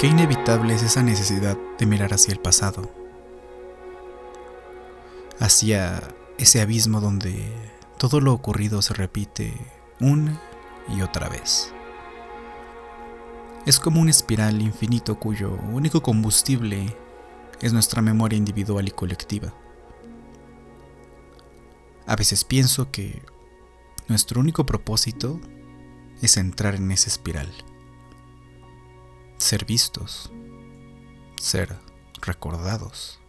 Qué inevitable es esa necesidad de mirar hacia el pasado, hacia ese abismo donde todo lo ocurrido se repite una y otra vez. Es como una espiral infinito cuyo único combustible es nuestra memoria individual y colectiva. A veces pienso que nuestro único propósito es entrar en esa espiral. Ser vistos, ser recordados,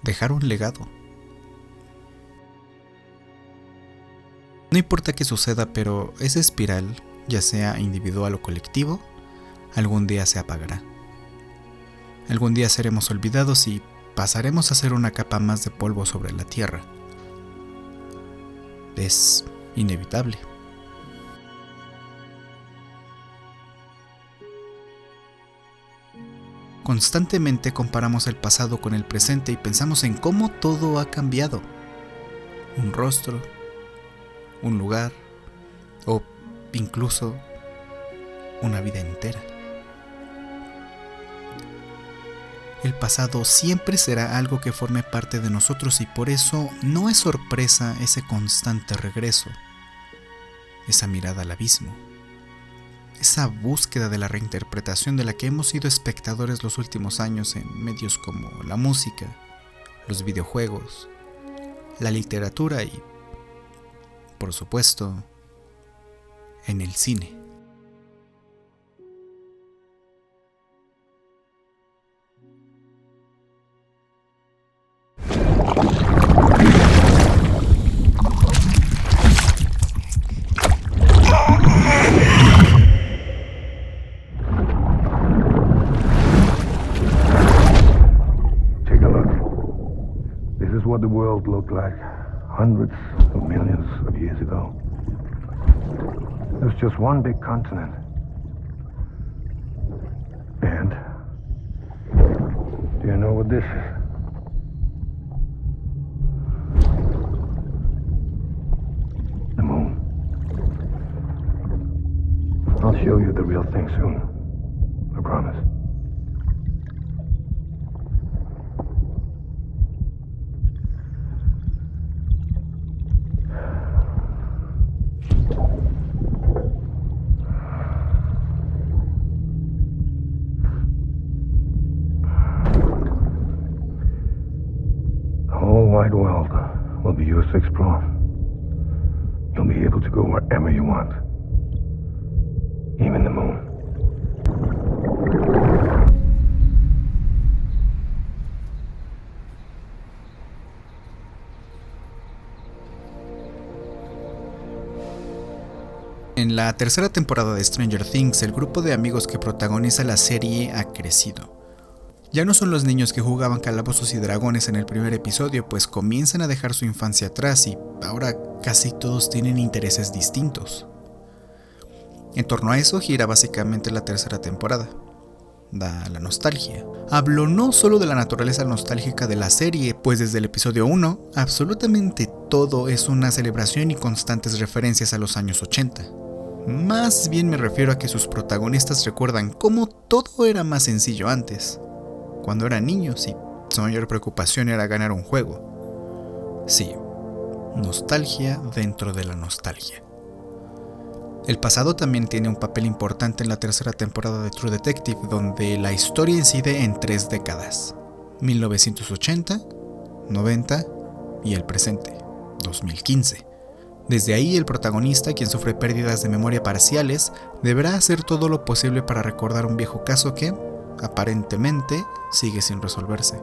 dejar un legado. No importa qué suceda, pero esa espiral, ya sea individual o colectivo, algún día se apagará. Algún día seremos olvidados y pasaremos a ser una capa más de polvo sobre la tierra. Es inevitable. Constantemente comparamos el pasado con el presente y pensamos en cómo todo ha cambiado. Un rostro, un lugar o incluso una vida entera. El pasado siempre será algo que forme parte de nosotros y por eso no es sorpresa ese constante regreso, esa mirada al abismo. Esa búsqueda de la reinterpretación de la que hemos sido espectadores los últimos años en medios como la música, los videojuegos, la literatura y, por supuesto, en el cine. What the world looked like hundreds of millions of years ago. It was just one big continent. And do you know what this is? The moon. I'll show you the real thing soon. I promise. Wide world will be yours to explore. You'll be able to go wherever you want, even the moon. En la tercera temporada de Stranger Things, el grupo de amigos que protagoniza la serie ha crecido. Ya no son los niños que jugaban calabozos y dragones en el primer episodio, pues comienzan a dejar su infancia atrás y ahora casi todos tienen intereses distintos. En torno a eso gira básicamente la tercera temporada. Da la nostalgia. Hablo no solo de la naturaleza nostálgica de la serie, pues desde el episodio 1, absolutamente todo es una celebración y constantes referencias a los años 80. Más bien me refiero a que sus protagonistas recuerdan cómo todo era más sencillo antes, cuando eran niños y su mayor preocupación era ganar un juego. Sí, nostalgia dentro de la nostalgia. El pasado también tiene un papel importante en la tercera temporada de True Detective, donde la historia incide en 3 décadas: 1980, 90 y el presente, 2015. Desde ahí, el protagonista, quien sufre pérdidas de memoria parciales, deberá hacer todo lo posible para recordar un viejo caso que, aparentemente, sigue sin resolverse.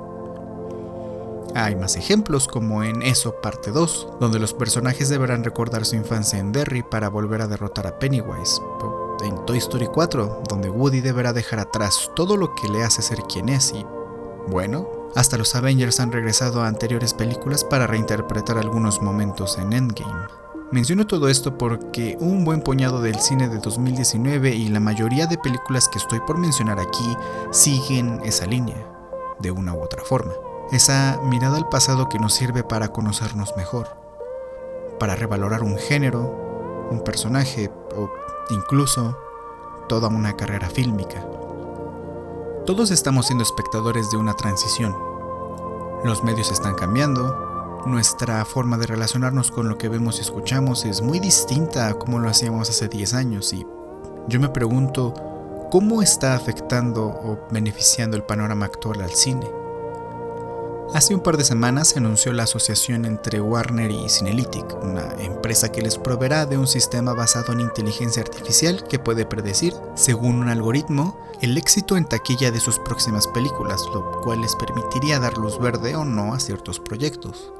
Hay más ejemplos, como en Eso Parte 2, donde los personajes deberán recordar su infancia en Derry para volver a derrotar a Pennywise. O en Toy Story 4, donde Woody deberá dejar atrás todo lo que le hace ser quien es y, bueno, hasta los Avengers han regresado a anteriores películas para reinterpretar algunos momentos en Endgame. Menciono todo esto porque un buen puñado del cine de 2019 y la mayoría de películas que estoy por mencionar aquí siguen esa línea, de una u otra forma. Esa mirada al pasado que nos sirve para conocernos mejor, para revalorar un género, un personaje o incluso toda una carrera fílmica. Todos estamos siendo espectadores de una transición. Los medios están cambiando, nuestra forma de relacionarnos con lo que vemos y escuchamos es muy distinta a como lo hacíamos hace 10 años y yo me pregunto, ¿cómo está afectando o beneficiando el panorama actual al cine? Hace un par de semanas se anunció la asociación entre Warner y Cinelytic, una empresa que les proveerá de un sistema basado en inteligencia artificial que puede predecir, según un algoritmo, el éxito en taquilla de sus próximas películas, lo cual les permitiría dar luz verde o no a ciertos proyectos.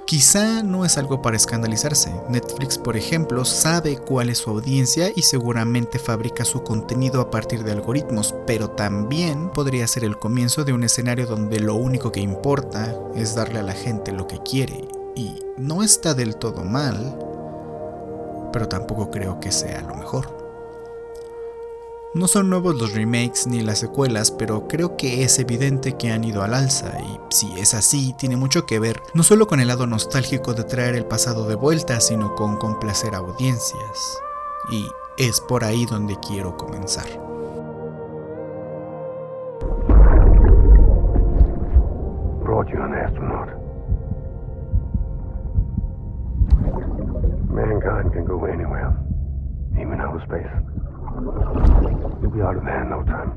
Quizá no es algo para escandalizarse. Netflix, por ejemplo, sabe cuál es su audiencia y seguramente fabrica su contenido a partir de algoritmos, pero también podría ser el comienzo de un escenario donde lo único que importa es darle a la gente lo que quiere. Y no está del todo mal, pero tampoco creo que sea lo mejor. No son nuevos los remakes ni las secuelas, pero creo que es evidente que han ido al alza, y si es así, tiene mucho que ver no solo con el lado nostálgico de traer el pasado de vuelta, sino con complacer a audiencias. Y es por ahí donde quiero comenzar. Brought you an astronaut. Mankind can go anywhere, even outer space. You'll be out of there in no time.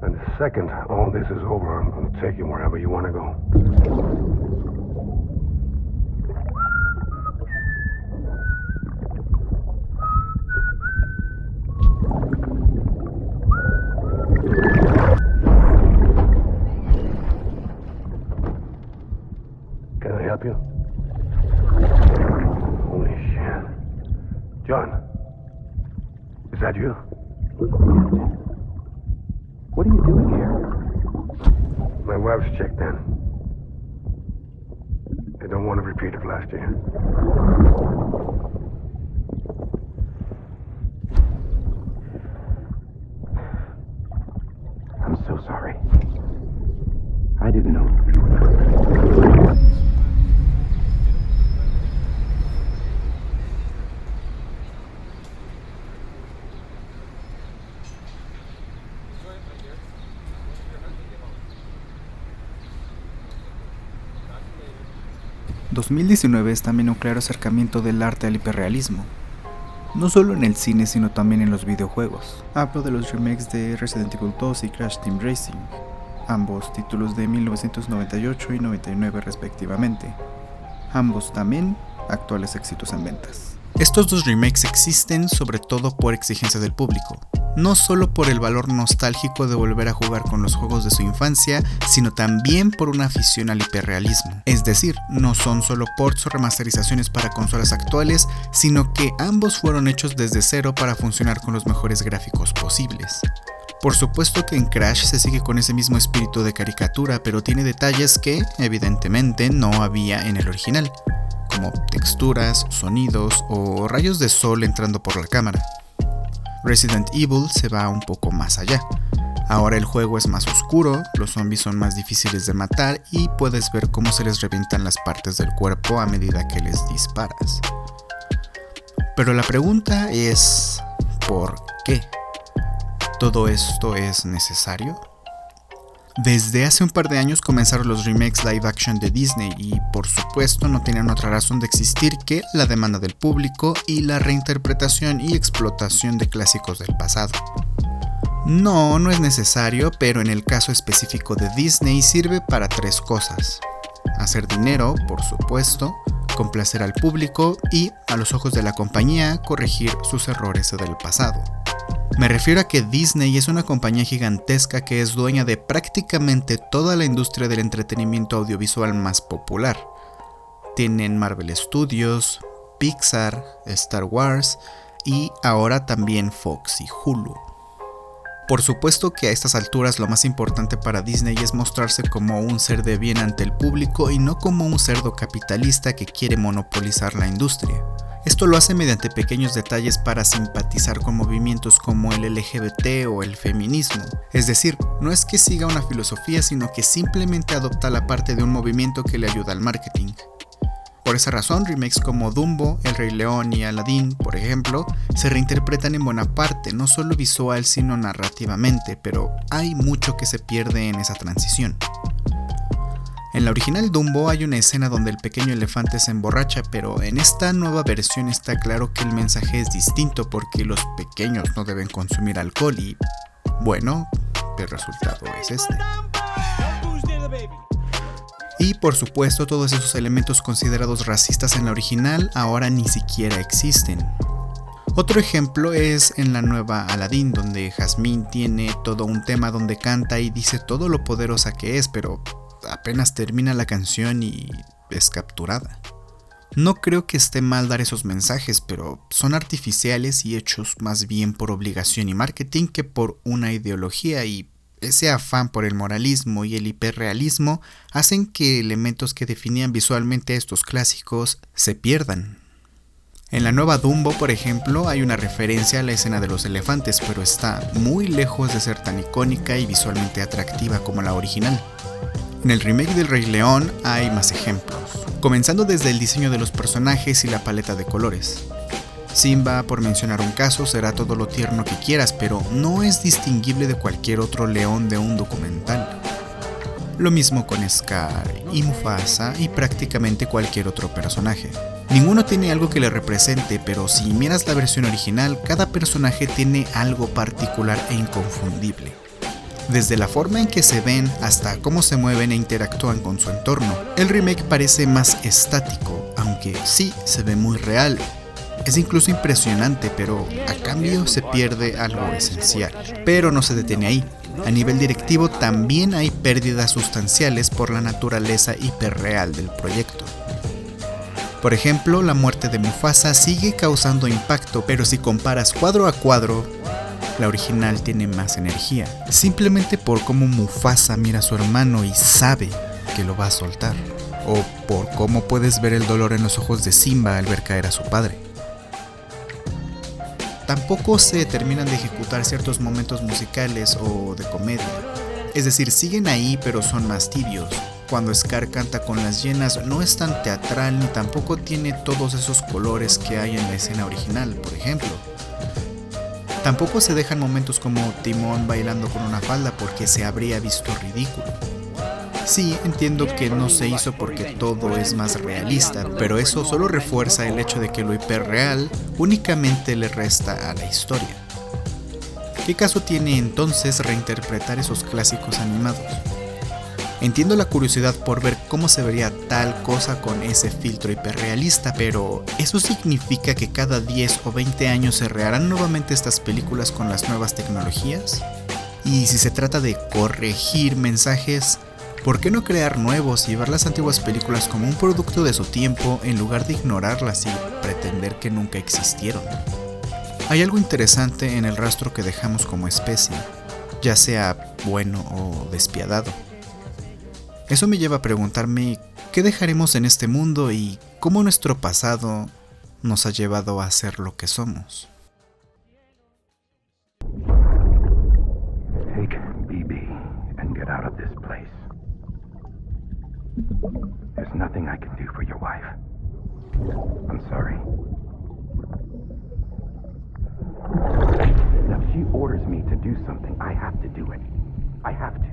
And the second all this is over, I'm going to take you wherever you want to go. Can I help you? Holy shit. John. Is that you? What are you doing here? My wife's checked in. They don't want a repeat of last year. I'm so sorry. I didn't know. 2019 es también un claro acercamiento del arte al hiperrealismo, no solo en el cine sino también en los videojuegos. Hablo de los remakes de Resident Evil 2 y Crash Team Racing, ambos títulos de 1998 y 99 respectivamente, ambos también actuales éxitos en ventas. Estos dos remakes existen sobre todo por exigencia del público, no solo por el valor nostálgico de volver a jugar con los juegos de su infancia, sino también por una afición al hiperrealismo. Es decir, no son solo ports o remasterizaciones para consolas actuales, sino que ambos fueron hechos desde cero para funcionar con los mejores gráficos posibles. Por supuesto que en Crash se sigue con ese mismo espíritu de caricatura, pero tiene detalles que, evidentemente, no había en el original, como texturas, sonidos o rayos de sol entrando por la cámara. Resident Evil se va un poco más allá. Ahora el juego es más oscuro, los zombies son más difíciles de matar y puedes ver cómo se les revientan las partes del cuerpo a medida que les disparas. Pero la pregunta es, ¿por qué? ¿Todo esto es necesario? Desde hace un par de años comenzaron los remakes live action de Disney y por supuesto no tenían otra razón de existir que la demanda del público y la reinterpretación y explotación de clásicos del pasado. No es necesario, pero en el caso específico de Disney sirve para 3 cosas: hacer dinero, por supuesto, complacer al público y, a los ojos de la compañía, corregir sus errores del pasado. Me refiero a que Disney es una compañía gigantesca que es dueña de prácticamente toda la industria del entretenimiento audiovisual más popular. Tienen Marvel Studios, Pixar, Star Wars y ahora también Fox y Hulu. Por supuesto que a estas alturas lo más importante para Disney es mostrarse como un ser de bien ante el público y no como un cerdo capitalista que quiere monopolizar la industria. Esto lo hace mediante pequeños detalles para simpatizar con movimientos como el LGBT o el feminismo. Es decir, no es que siga una filosofía, sino que simplemente adopta la parte de un movimiento que le ayuda al marketing. Por esa razón, remakes como Dumbo, El Rey León y Aladdin, por ejemplo, se reinterpretan en buena parte, no solo visual sino narrativamente, pero hay mucho que se pierde en esa transición. En la original Dumbo hay una escena donde el pequeño elefante se emborracha, pero en esta nueva versión está claro que el mensaje es distinto porque los pequeños no deben consumir alcohol y, bueno, el resultado es este. Y por supuesto todos esos elementos considerados racistas en la original ahora ni siquiera existen. Otro ejemplo es en la nueva Aladdin, donde Jasmine tiene todo un tema donde canta y dice todo lo poderosa que es, pero apenas termina la canción y es capturada. No creo que esté mal dar esos mensajes, pero son artificiales y hechos más bien por obligación y marketing que por una ideología, y ese afán por el moralismo y el hiperrealismo hacen que elementos que definían visualmente estos clásicos se pierdan. En la nueva Dumbo, por ejemplo, hay una referencia a la escena de los elefantes, pero está muy lejos de ser tan icónica y visualmente atractiva como la original. En el remake del Rey León hay más ejemplos, comenzando desde el diseño de los personajes y la paleta de colores. Simba, por mencionar un caso, será todo lo tierno que quieras, pero no es distinguible de cualquier otro león de un documental. Lo mismo con Scar y Mufasa y prácticamente cualquier otro personaje. Ninguno tiene algo que le represente, pero si miras la versión original, cada personaje tiene algo particular e inconfundible. Desde la forma en que se ven hasta cómo se mueven e interactúan con su entorno. El remake parece más estático, aunque sí se ve muy real. Es incluso impresionante, pero a cambio se pierde algo esencial. Pero no se detiene ahí. A nivel directivo también hay pérdidas sustanciales por la naturaleza hiperreal del proyecto. Por ejemplo, la muerte de Mufasa sigue causando impacto, pero si comparas cuadro a cuadro, la original tiene más energía. Simplemente por cómo Mufasa mira a su hermano y sabe que lo va a soltar. O por cómo puedes ver el dolor en los ojos de Simba al ver caer a su padre. Tampoco se terminan de ejecutar ciertos momentos musicales o de comedia. Es decir, siguen ahí pero son más tibios. Cuando Scar canta con las hienas no es tan teatral ni tampoco tiene todos esos colores que hay en la escena original, por ejemplo. Tampoco se dejan momentos como Timón bailando con una falda porque se habría visto ridículo. Sí, entiendo que no se hizo porque todo es más realista, pero eso solo refuerza el hecho de que lo hiperreal únicamente le resta a la historia. ¿Qué caso tiene entonces reinterpretar esos clásicos animados? Entiendo la curiosidad por ver cómo se vería tal cosa con ese filtro hiperrealista, pero ¿eso significa que cada 10 o 20 años se reharán nuevamente estas películas con las nuevas tecnologías? Y si se trata de corregir mensajes, ¿por qué no crear nuevos y ver las antiguas películas como un producto de su tiempo en lugar de ignorarlas y pretender que nunca existieron? Hay algo interesante en el rastro que dejamos como especie, ya sea bueno o despiadado. Eso me lleva a preguntarme qué dejaremos en este mundo y cómo nuestro pasado nos ha llevado a ser lo que somos. Take BB and get out of this place. There's nothing I can do for your wife. I'm sorry. Now, if she orders me to do something, I have to do it. I have to.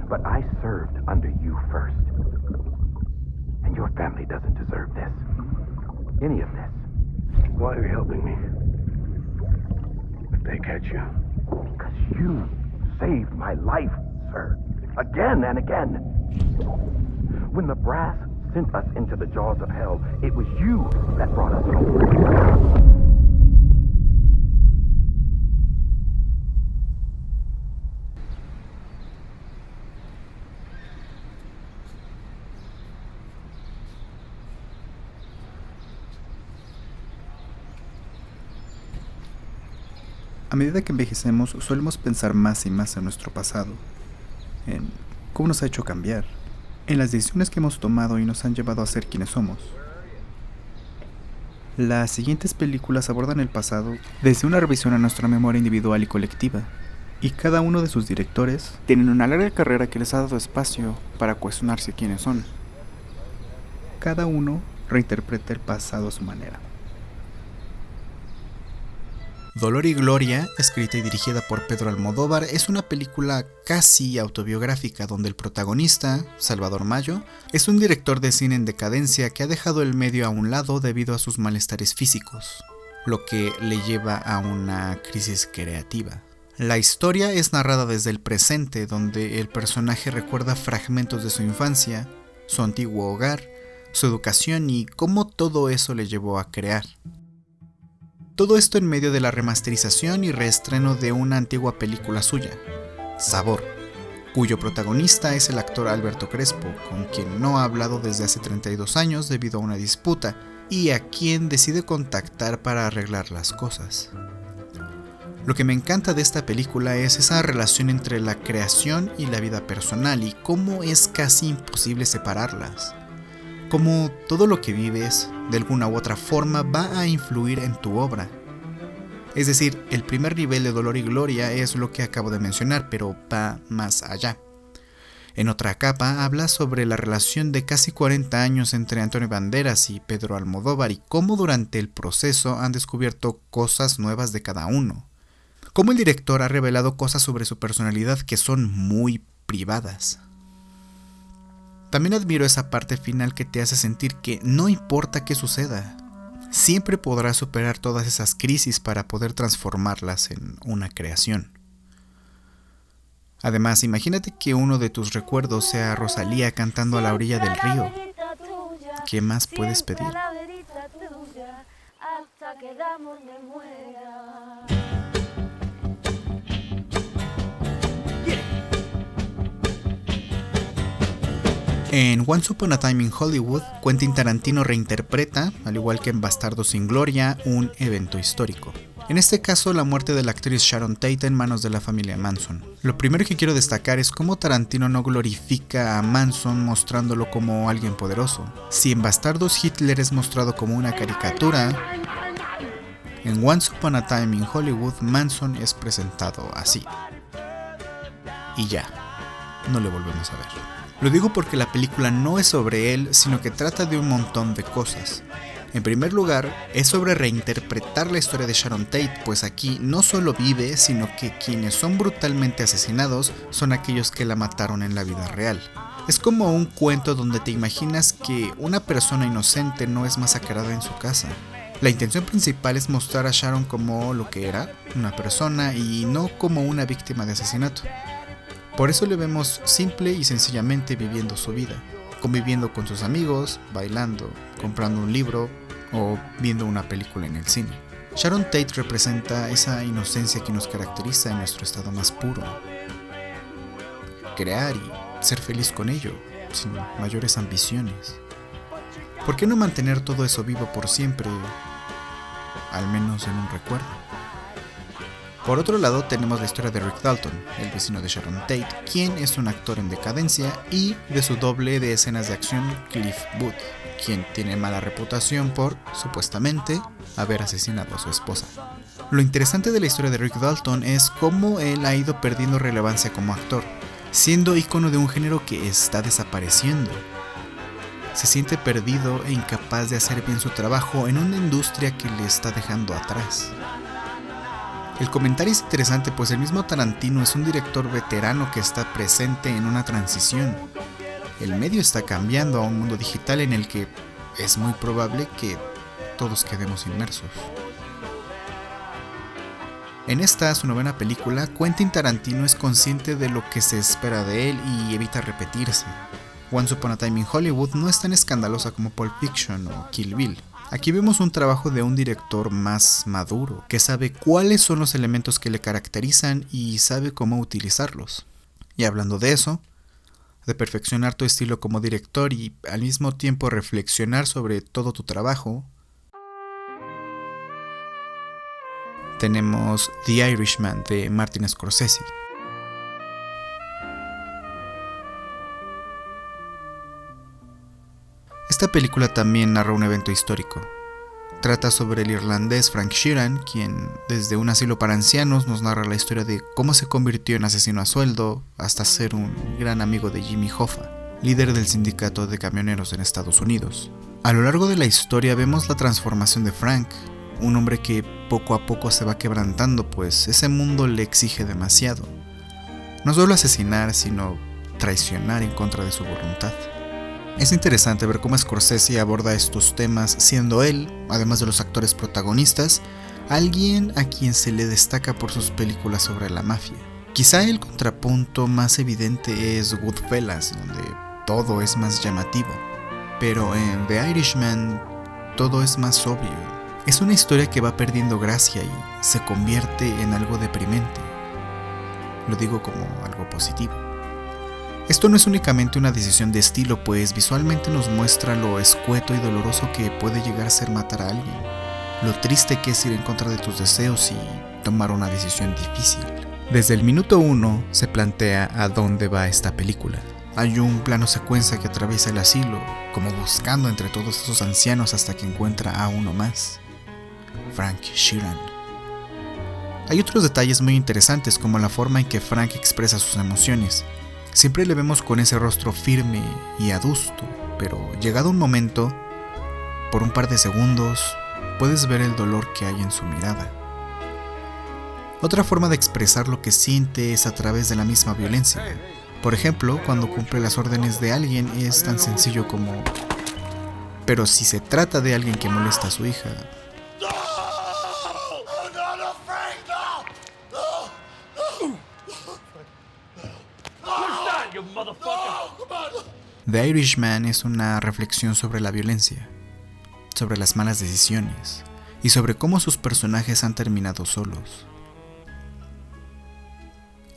but I served under you first. And your family doesn't deserve this. Any of this. Why are you helping me? If they catch you. Because you saved my life, sir. Again and again. When the brass sent us into the jaws of hell, it was you that brought us home. A medida que envejecemos, solemos pensar más y más en nuestro pasado, en cómo nos ha hecho cambiar, en las decisiones que hemos tomado y nos han llevado a ser quienes somos. Las siguientes películas abordan el pasado desde una revisión a nuestra memoria individual y colectiva, y cada uno de sus directores tienen una larga carrera que les ha dado espacio para cuestionarse quiénes son. Cada uno reinterpreta el pasado a su manera. Dolor y Gloria, escrita y dirigida por Pedro Almodóvar, es una película casi autobiográfica donde el protagonista, Salvador Mayo, es un director de cine en decadencia que ha dejado el medio a un lado debido a sus malestares físicos, lo que le lleva a una crisis creativa. La historia es narrada desde el presente, donde el personaje recuerda fragmentos de su infancia, su antiguo hogar, su educación y cómo todo eso le llevó a crear. Todo esto en medio de la remasterización y reestreno de una antigua película suya, Sabor, cuyo protagonista es el actor Alberto Crespo, con quien no ha hablado desde hace 32 años debido a una disputa, y a quien decide contactar para arreglar las cosas. Lo que me encanta de esta película es esa relación entre la creación y la vida personal y cómo es casi imposible separarlas. Cómo todo lo que vives, de alguna u otra forma, va a influir en tu obra. Es decir, el primer nivel de Dolor y Gloria es lo que acabo de mencionar, pero va más allá. En otra capa habla sobre la relación de casi 40 años entre Antonio Banderas y Pedro Almodóvar y cómo durante el proceso han descubierto cosas nuevas de cada uno. Cómo el director ha revelado cosas sobre su personalidad que son muy privadas. También admiro esa parte final que te hace sentir que no importa qué suceda, siempre podrás superar todas esas crisis para poder transformarlas en una creación. Además, imagínate que uno de tus recuerdos sea Rosalía cantando a la orilla del río. ¿Qué más puedes pedir? En Once Upon a Time in Hollywood, Quentin Tarantino reinterpreta, al igual que en Bastardos sin Gloria, un evento histórico. En este caso, la muerte de la actriz Sharon Tate en manos de la familia Manson. Lo primero que quiero destacar es cómo Tarantino no glorifica a Manson mostrándolo como alguien poderoso. Si en Bastardos Hitler es mostrado como una caricatura, en Once Upon a Time in Hollywood Manson es presentado así. Y ya, no le volvemos a ver. Lo digo porque la película no es sobre él, sino que trata de un montón de cosas. En primer lugar, es sobre reinterpretar la historia de Sharon Tate, pues aquí no solo vive, sino que quienes son brutalmente asesinados son aquellos que la mataron en la vida real. Es como un cuento donde te imaginas que una persona inocente no es masacrada en su casa. La intención principal es mostrar a Sharon como lo que era, una persona, y no como una víctima de asesinato. Por eso le vemos simple y sencillamente viviendo su vida, conviviendo con sus amigos, bailando, comprando un libro o viendo una película en el cine. Sharon Tate representa esa inocencia que nos caracteriza en nuestro estado más puro. Crear y ser feliz con ello, sin mayores ambiciones. ¿Por qué no mantener todo eso vivo por siempre, al menos en un recuerdo? Por otro lado, tenemos la historia de Rick Dalton, el vecino de Sharon Tate, quien es un actor en decadencia, y de su doble de escenas de acción, Cliff Booth, quien tiene mala reputación por, supuestamente, haber asesinado a su esposa. Lo interesante de la historia de Rick Dalton es cómo él ha ido perdiendo relevancia como actor, siendo ícono de un género que está desapareciendo. Se siente perdido e incapaz de hacer bien su trabajo en una industria que le está dejando atrás. El comentario es interesante, pues el mismo Tarantino es un director veterano que está presente en una transición. El medio está cambiando a un mundo digital en el que es muy probable que todos quedemos inmersos. En esta, su novena película, Quentin Tarantino es consciente de lo que se espera de él y evita repetirse. Once Upon a Time in Hollywood no es tan escandalosa como Pulp Fiction o Kill Bill. Aquí vemos un trabajo de un director más maduro, que sabe cuáles son los elementos que le caracterizan y sabe cómo utilizarlos. Y hablando de eso, de perfeccionar tu estilo como director y al mismo tiempo reflexionar sobre todo tu trabajo, tenemos The Irishman de Martin Scorsese. Esta película también narra un evento histórico. Trata sobre el irlandés Frank Sheeran, quien desde un asilo para ancianos nos narra la historia de cómo se convirtió en asesino a sueldo hasta ser un gran amigo de Jimmy Hoffa, líder del sindicato de camioneros en Estados Unidos. A lo largo de la historia vemos la transformación de Frank, un hombre que poco a poco se va quebrantando, pues ese mundo le exige demasiado. No solo asesinar, sino traicionar en contra de su voluntad. Es interesante ver cómo Scorsese aborda estos temas, siendo él, además de los actores protagonistas, alguien a quien se le destaca por sus películas sobre la mafia. Quizá el contrapunto más evidente es Goodfellas, donde todo es más llamativo, pero en The Irishman todo es más obvio. Es una historia que va perdiendo gracia y se convierte en algo deprimente. Lo digo como algo positivo. Esto no es únicamente una decisión de estilo, pues visualmente nos muestra lo escueto y doloroso que puede llegar a ser matar a alguien, lo triste que es ir en contra de tus deseos y tomar una decisión difícil. Desde el minuto 1 se plantea a dónde va esta película. Hay un plano secuencia que atraviesa el asilo, como buscando entre todos esos ancianos hasta que encuentra a uno más, Frank Sheeran. Hay otros detalles muy interesantes, como la forma en que Frank expresa sus emociones. Siempre le vemos con ese rostro firme y adusto, pero llegado un momento, por un par de segundos, puedes ver el dolor que hay en su mirada. Otra forma de expresar lo que siente es a través de la misma violencia. Por ejemplo, cuando cumple las órdenes de alguien es tan sencillo como: pero si se trata de alguien que molesta a su hija, The Irishman es una reflexión sobre la violencia, sobre las malas decisiones y sobre cómo sus personajes han terminado solos.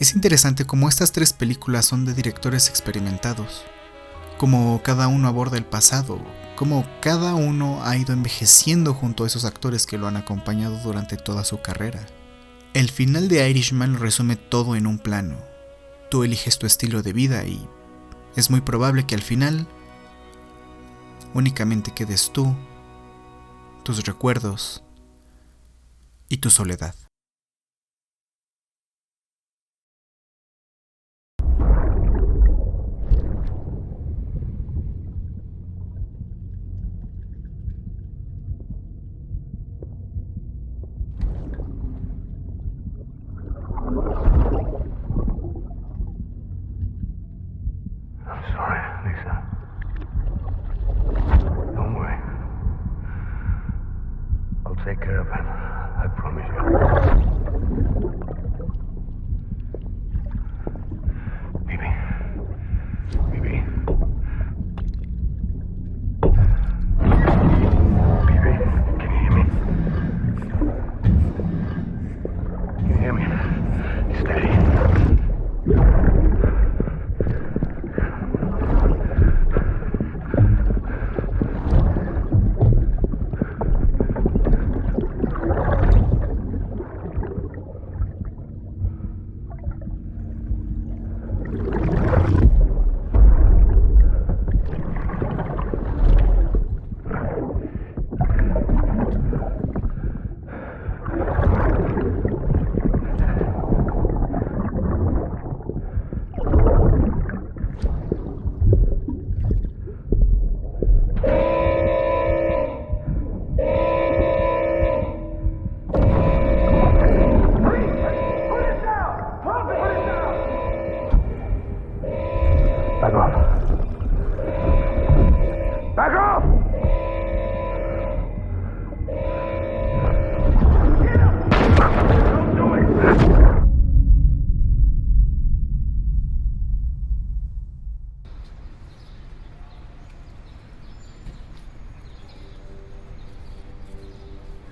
Es interesante cómo estas tres películas son de directores experimentados, cómo cada uno aborda el pasado, cómo cada uno ha ido envejeciendo junto a esos actores que lo han acompañado durante toda su carrera. El final de Irishman lo resume todo en un plano. Tú eliges tu estilo de vida y es muy probable que al final únicamente quedes tú, tus recuerdos y tu soledad. Take care of it. I promise you. Baby. Baby. Baby, can you hear me? Can you hear me? Steady.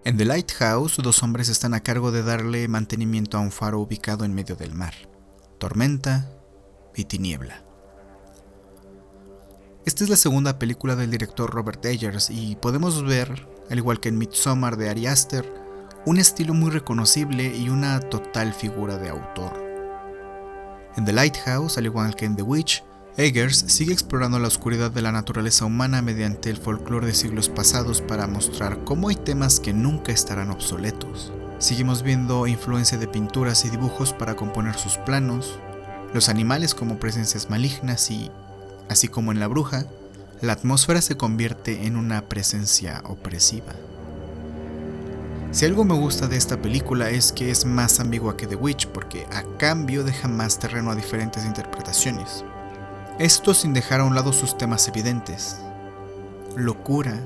En The Lighthouse, 2 hombres están a cargo de darle mantenimiento a un faro ubicado en medio del mar. Tormenta y tiniebla. Esta es la segunda película del director Robert Eggers y podemos ver, al igual que en Midsommar de Ari Aster, un estilo muy reconocible y una total figura de autor. En The Lighthouse, al igual que en The Witch, Eggers sigue explorando la oscuridad de la naturaleza humana mediante el folclore de siglos pasados para mostrar cómo hay temas que nunca estarán obsoletos. Seguimos viendo influencia de pinturas y dibujos para componer sus planos, los animales como presencias malignas y, así como en La Bruja, la atmósfera se convierte en una presencia opresiva. Si algo me gusta de esta película es que es más ambigua que The Witch porque a cambio deja más terreno a diferentes interpretaciones. Esto sin dejar a un lado sus temas evidentes. Locura,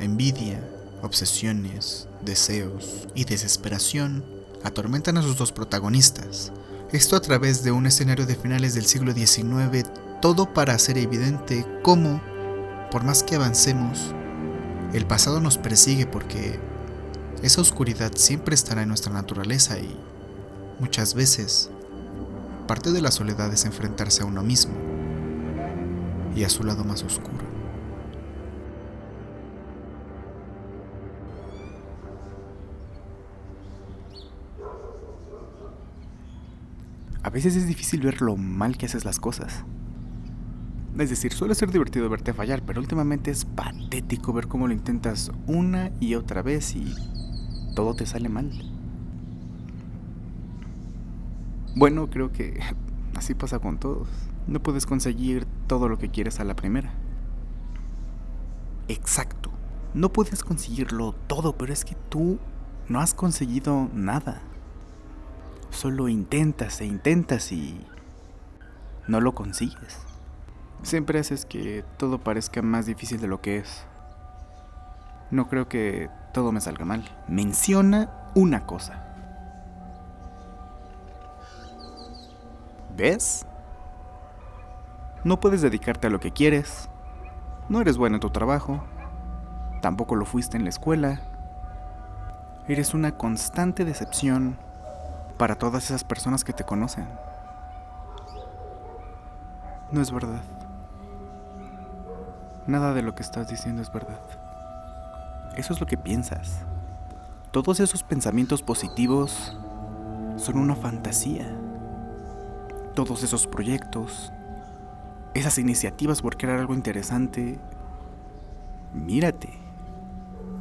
envidia, obsesiones, deseos y desesperación atormentan a sus 2 protagonistas. Esto a través de un escenario de finales del siglo XIX, todo para hacer evidente cómo, por más que avancemos, el pasado nos persigue porque esa oscuridad siempre estará en nuestra naturaleza y, muchas veces, parte de la soledad es enfrentarse a uno mismo y a su lado más oscuro. A veces es difícil ver lo mal que haces las cosas. Es decir, suele ser divertido verte fallar, pero últimamente es patético ver cómo lo intentas una y otra vez y todo te sale mal. Bueno, creo que así pasa con todos. No puedes conseguir todo lo que quieres a la primera. Exacto. No puedes conseguirlo todo, pero es que tú no has conseguido nada. Solo intentas e intentas y no lo consigues. Siempre haces que todo parezca más difícil de lo que es. No creo que todo me salga mal. Menciona una cosa. ¿Ves? No puedes dedicarte a lo que quieres. No eres bueno en tu trabajo. Tampoco lo fuiste en la escuela. Eres una constante decepción para todas esas personas que te conocen. No es verdad. Nada de lo que estás diciendo es verdad. Eso es lo que piensas. Todos esos pensamientos positivos son una fantasía. Todos esos proyectos, esas iniciativas por crear algo interesante. Mírate.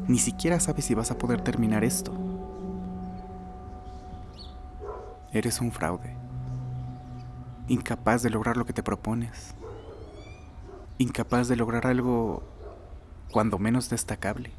Ni siquiera sabes si vas a poder terminar esto. Eres un fraude. Incapaz de lograr lo que te propones. Incapaz de lograr algo cuando menos destacable.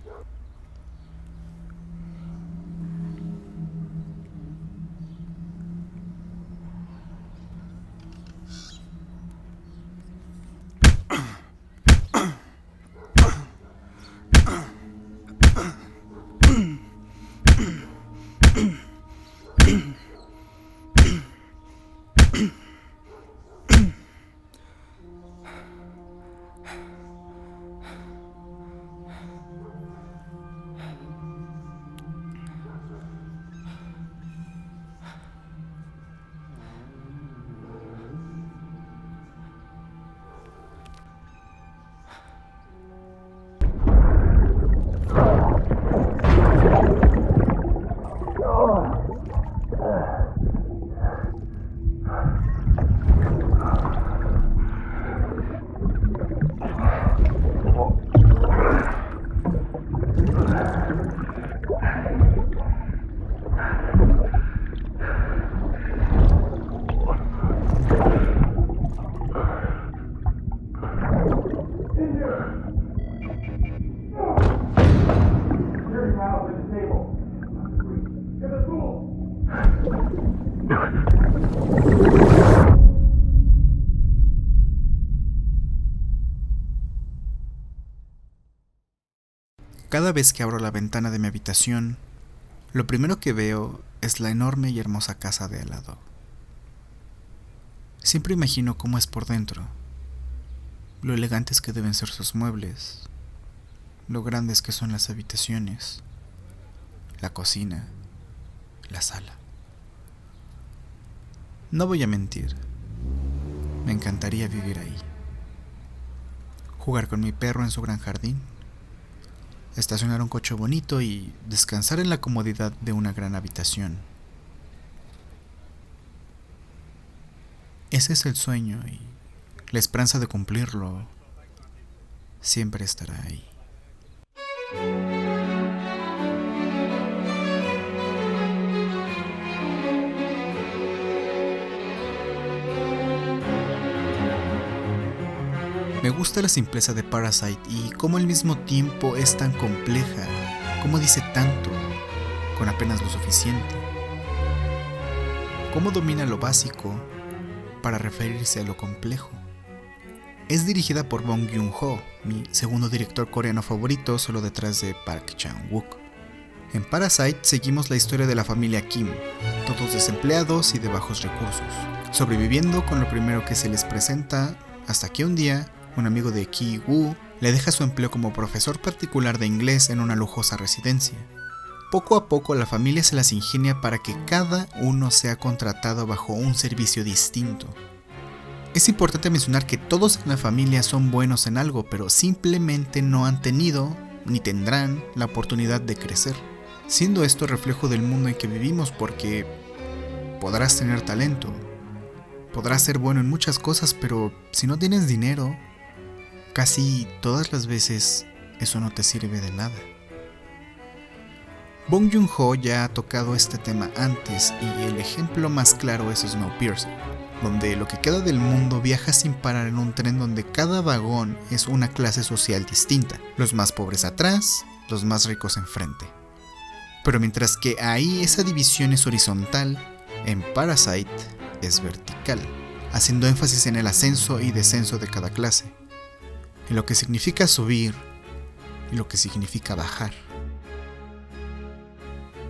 Cada vez que abro la ventana de mi habitación, lo primero que veo es la enorme y hermosa casa de al lado. Siempre imagino cómo es por dentro, lo elegantes que deben ser sus muebles, lo grandes que son las habitaciones, la cocina, la sala. No voy a mentir, me encantaría vivir ahí. Jugar con mi perro en su gran jardín, estacionar un coche bonito y descansar en la comodidad de una gran habitación. Ese es el sueño y la esperanza de cumplirlo siempre estará ahí. Me gusta la simpleza de Parasite y cómo al mismo tiempo es tan compleja, cómo dice tanto con apenas lo suficiente, cómo domina lo básico para referirse a lo complejo. Es dirigida por Bong Joon-ho, mi segundo director coreano favorito solo detrás de Park Chan-wook. En Parasite seguimos la historia de la familia Kim, todos desempleados y de bajos recursos, sobreviviendo con lo primero que se les presenta hasta que un día un amigo de Ki-woo le deja su empleo como profesor particular de inglés en una lujosa residencia. Poco a poco la familia se las ingenia para que cada uno sea contratado bajo un servicio distinto. Es importante mencionar que todos en la familia son buenos en algo, pero simplemente no han tenido ni tendrán la oportunidad de crecer, siendo esto reflejo del mundo en que vivimos, porque podrás tener talento, podrás ser bueno en muchas cosas, pero si no tienes dinero, casi todas las veces eso no te sirve de nada. Bong Joon-ho ya ha tocado este tema antes y el ejemplo más claro es Snowpiercer, donde lo que queda del mundo viaja sin parar en un tren donde cada vagón es una clase social distinta, los más pobres atrás, los más ricos enfrente. Pero mientras que ahí esa división es horizontal, en Parasite es vertical, haciendo énfasis en el ascenso y descenso de cada clase, en lo que significa subir y lo que significa bajar.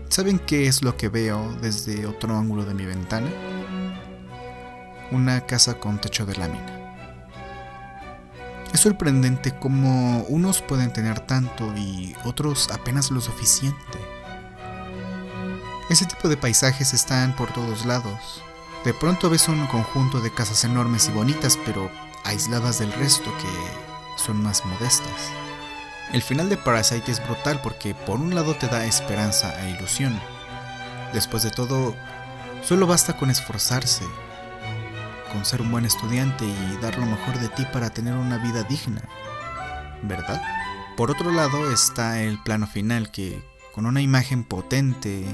¿Saben qué es lo que veo desde otro ángulo de mi ventana? Una casa con techo de lámina. Es sorprendente cómo unos pueden tener tanto y otros apenas lo suficiente. Ese tipo de paisajes están por todos lados. De pronto ves un conjunto de casas enormes y bonitas, pero aisladas del resto que son más modestas. El final de Parasite es brutal porque por un lado te da esperanza e ilusión. Después de todo, solo basta con esforzarse, con ser un buen estudiante y dar lo mejor de ti para tener una vida digna, ¿verdad? Por otro lado está el plano final que, con una imagen potente,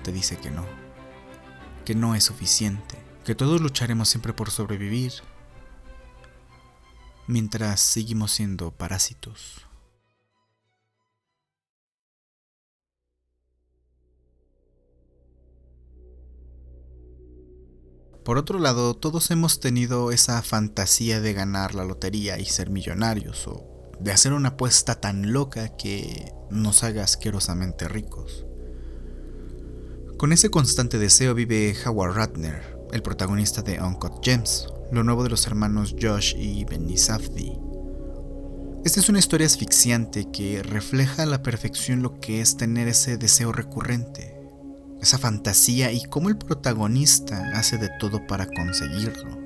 te dice que no es suficiente, que todos lucharemos siempre por sobrevivir, mientras seguimos siendo parásitos. Por otro lado, todos hemos tenido esa fantasía de ganar la lotería y ser millonarios, o de hacer una apuesta tan loca que nos haga asquerosamente ricos. Con ese constante deseo vive Howard Ratner, el protagonista de Uncut Gems, lo nuevo de los hermanos Josh y Benny Safdie. Esta es una historia asfixiante que refleja a la perfección lo que es tener ese deseo recurrente, esa fantasía y cómo el protagonista hace de todo para conseguirlo.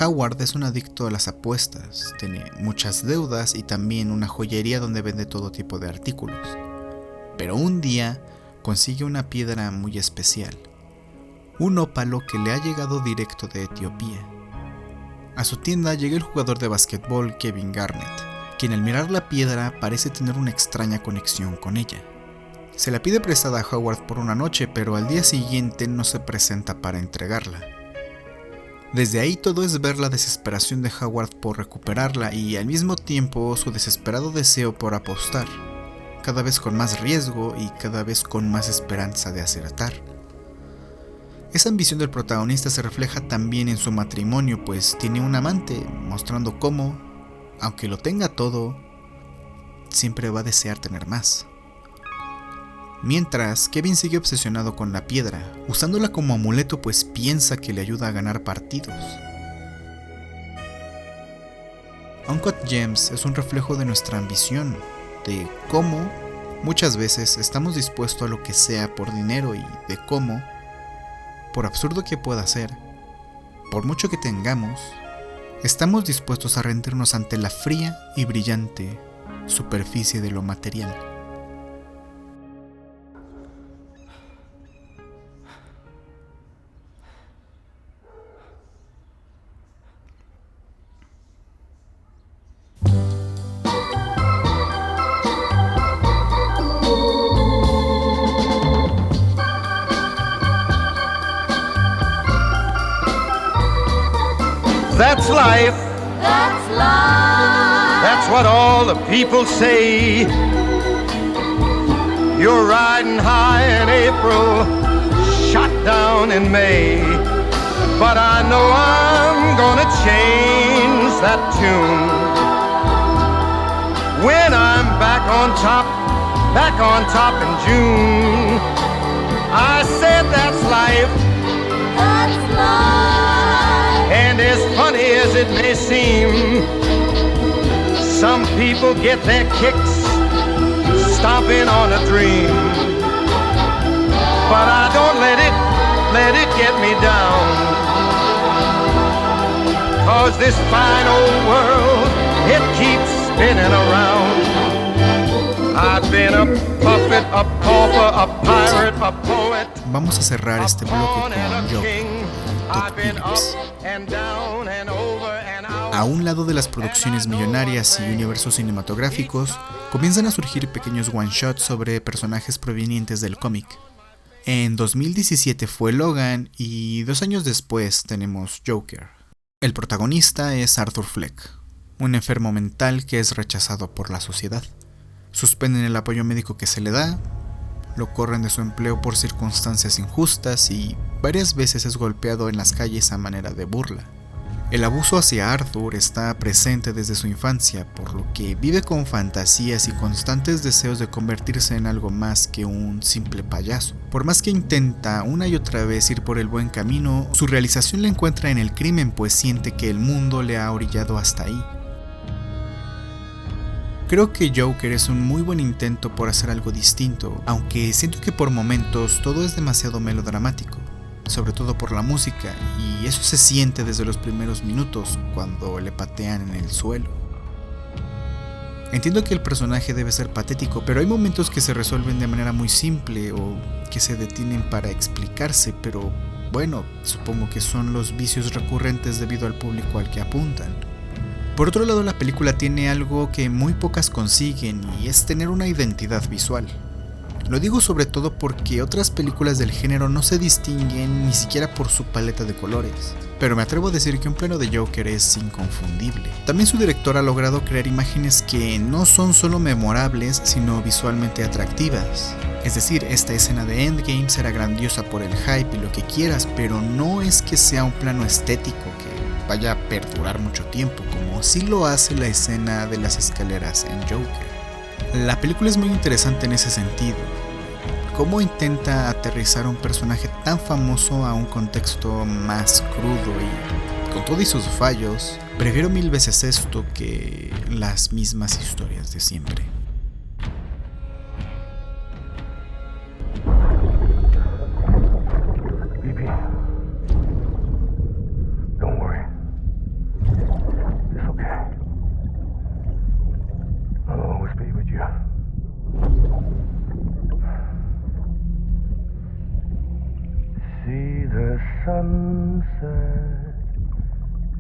Howard es un adicto a las apuestas, tiene muchas deudas y también una joyería donde vende todo tipo de artículos. Pero un día consigue una piedra muy especial, un ópalo que le ha llegado directo de Etiopía. A su tienda llega el jugador de básquetbol Kevin Garnett, quien al mirar la piedra parece tener una extraña conexión con ella. Se la pide prestada a Howard por una noche, pero al día siguiente no se presenta para entregarla. Desde ahí todo es ver la desesperación de Howard por recuperarla y al mismo tiempo su desesperado deseo por apostar, cada vez con más riesgo y cada vez con más esperanza de acertar. Esa ambición del protagonista se refleja también en su matrimonio, pues tiene un amante, mostrando cómo, aunque lo tenga todo, siempre va a desear tener más. Mientras, Kevin sigue obsesionado con la piedra, usándola como amuleto pues piensa que le ayuda a ganar partidos. Uncut Gems es un reflejo de nuestra ambición, de cómo, Muchas veces estamos dispuestos a lo que sea por dinero y de cómo, por absurdo que pueda ser, por mucho que tengamos, estamos dispuestos a rendirnos ante la fría y brillante superficie de lo material. That's life. That's life. That's what all the people say. You're riding high in April, shot down in May. But I know I'm gonna change that tune. When I'm back on top in June. I said that's life. That's life. And as funny as it may seem, some people get their kicks stomping on a dream. But I don't let it get me down. 'Cause this fine old world, it keeps spinning around. I've been a puppet, a pauper, a pirate, a poet. Vamos a cerrar este bloque con Joker, Todd Phillips. A un lado de las producciones millonarias y universos cinematográficos, comienzan a surgir pequeños one-shots sobre personajes provenientes del cómic. En 2017 fue Logan y 2 años después tenemos Joker. El protagonista es Arthur Fleck, un enfermo mental que es rechazado por la sociedad. Suspenden el apoyo médico que se le da, lo corren de su empleo por circunstancias injustas y varias veces es golpeado en las calles a manera de burla. El abuso hacia Arthur está presente desde su infancia, por lo que vive con fantasías y constantes deseos de convertirse en algo más que un simple payaso. Por más que intenta una y otra vez ir por el buen camino, su realización la encuentra en el crimen, pues siente que el mundo le ha orillado hasta ahí. Creo que Joker es un muy buen intento por hacer algo distinto, aunque siento que por momentos todo es demasiado melodramático, sobre todo por la música, y eso se siente desde los primeros minutos cuando le patean en el suelo. Entiendo que el personaje debe ser patético, pero hay momentos que se resuelven de manera muy simple o que se detienen para explicarse, pero bueno, supongo que son los vicios recurrentes debido al público al que apuntan. Por otro lado, la película tiene algo que muy pocas consiguen y es tener una identidad visual. Lo digo sobre todo porque otras películas del género no se distinguen ni siquiera por su paleta de colores, pero me atrevo a decir que un plano de Joker es inconfundible. También su director ha logrado crear imágenes que no son solo memorables, sino visualmente atractivas. Es decir, esta escena de Endgame será grandiosa por el hype y lo que quieras, pero no es que sea un plano estético que vaya a perdurar mucho tiempo, como sí lo hace la escena de las escaleras en Joker. La película es muy interesante en ese sentido. Cómo intenta aterrizar un personaje tan famoso a un contexto más crudo y, con todos sus fallos, prefiero 1000 veces esto que las mismas historias de siempre. Sunset,